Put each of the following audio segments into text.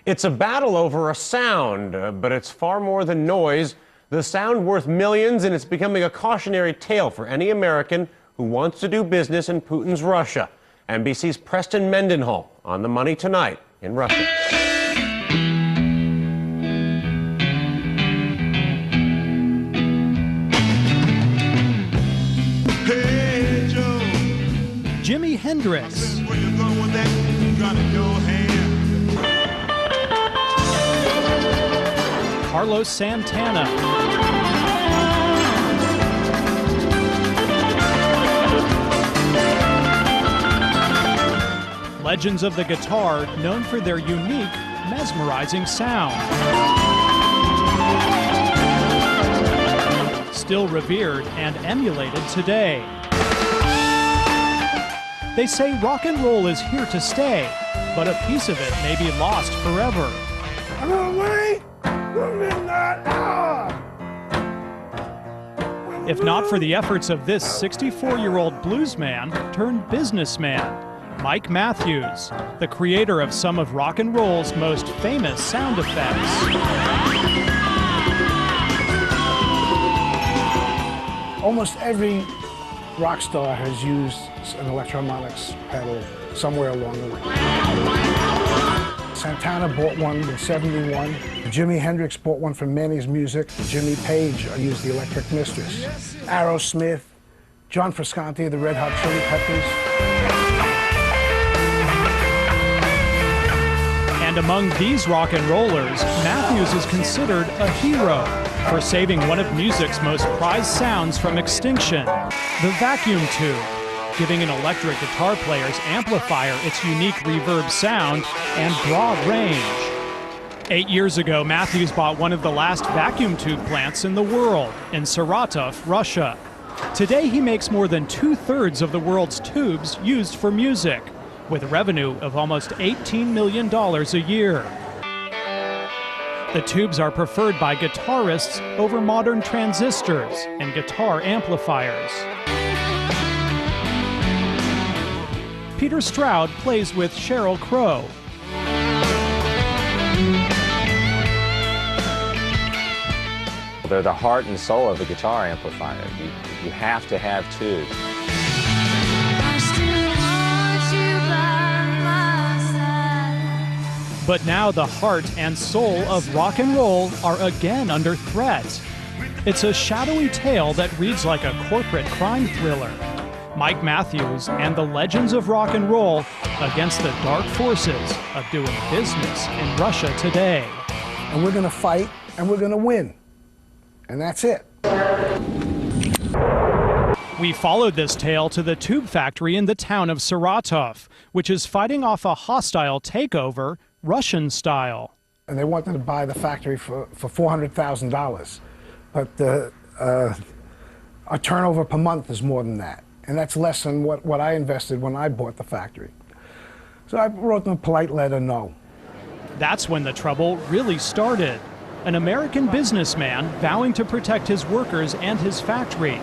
It's a battle over a sound, but it's far more than noise. The sound worth millions, and it's becoming a cautionary tale for any American who wants to do business in Putin's Russia. NBC's Preston Mendenhall on The Money tonight in Russia. Hey, Joe. Jimi Hendrix. Where you going with that gun in your hand? Carlos Santana. Legends of the guitar known for their unique, mesmerizing sound. Still revered and emulated today. They say rock and roll is here to stay, but a piece of it may be lost forever. I'm gonna wait the midnight hour. If not for the efforts of this 64-year-old bluesman turned businessman, Mike Matthews, the creator of some of rock and roll's most famous sound effects. Almost every rock star has used an Electro-Harmonix pedal somewhere along the way. Santana bought one in '71. Jimi Hendrix bought one from Manny's Music. Jimmy Page used the Electric Mistress. Aerosmith, John Frusciante of the Red Hot Chili Peppers. And among these rock and rollers, Matthews is considered a hero for saving one of music's most prized sounds from extinction, the vacuum tube, giving an electric guitar player's amplifier its unique reverb sound and broad range. 8 years ago, Matthews bought one of the last vacuum tube plants in the world, in Saratov, Russia. Today, he makes more than 2/3 of the world's tubes used for music, with revenue of almost $18 million a year. The tubes are preferred by guitarists over modern transistors and guitar amplifiers. Peter Stroud plays with Sheryl Crow. They're the heart and soul of the guitar amplifier. You have to have tubes. But now the heart and soul of rock and roll are again under threat. It's a shadowy tale that reads like a corporate crime thriller. Mike Matthews and the legends of rock and roll against the dark forces of doing business in Russia today. And we're gonna fight, and we're gonna win. And that's it. We followed this tale to the tube factory in the town of Saratov, which is fighting off a hostile takeover, Russian style. And they wanted to buy the factory for $400,000. But our turnover per month is more than that. And that's less than what I invested when I bought the factory. So I wrote them a polite letter, no. That's when the trouble really started. An American businessman vowing to protect his workers and his factory,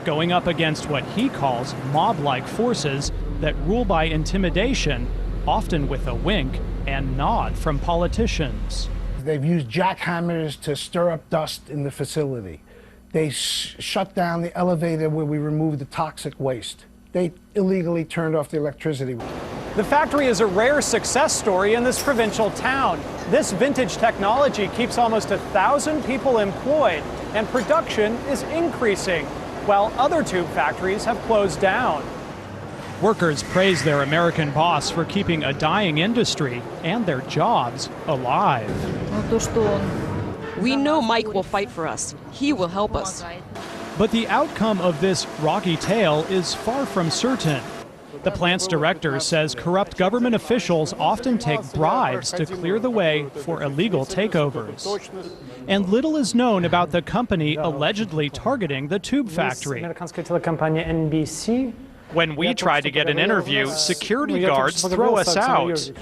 going up against what he calls mob-like forces that rule by intimidation, often with a wink and nod from politicians. They've used jackhammers to stir up dust in the facility. They shut down the elevator where we removed the toxic waste. They illegally turned off the electricity. The factory is a rare success story in this provincial town. This vintage technology keeps almost 1,000 people employed, and production is increasing, while other tube factories have closed down. Workers praise their American boss for keeping a dying industry and their jobs alive. We know Mike will fight for us. He will help us. But the outcome of this rocky tale is far from certain. The plant's director says corrupt government officials often take bribes to clear the way for illegal takeovers. And little is known about the company allegedly targeting the tube factory. When we try to get an interview, security guards throw us out.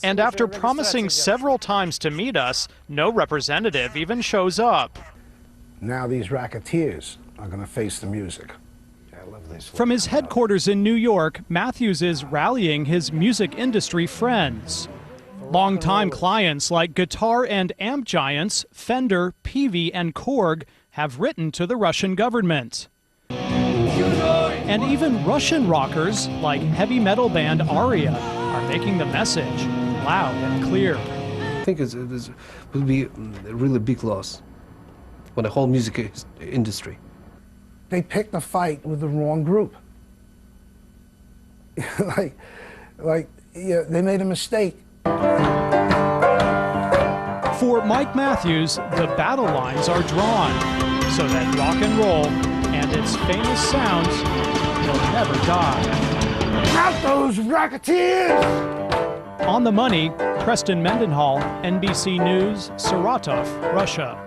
And after promising several times to meet us, no representative even shows up. Now these racketeers are going to face the music. From his headquarters in New York, Matthews is rallying his music industry friends. Longtime clients like guitar and amp giants Fender, Peavey, and Korg have written to the Russian government. And even Russian rockers like heavy metal band Aria are making the message loud and clear. I think it would be a really big loss for the whole music industry. They picked a fight with the wrong group. They made a mistake. For Mike Matthews, the battle lines are drawn so that rock and roll and its famous sounds will never die. Out those racketeers! On the money, Preston Mendenhall, NBC News, Saratov, Russia.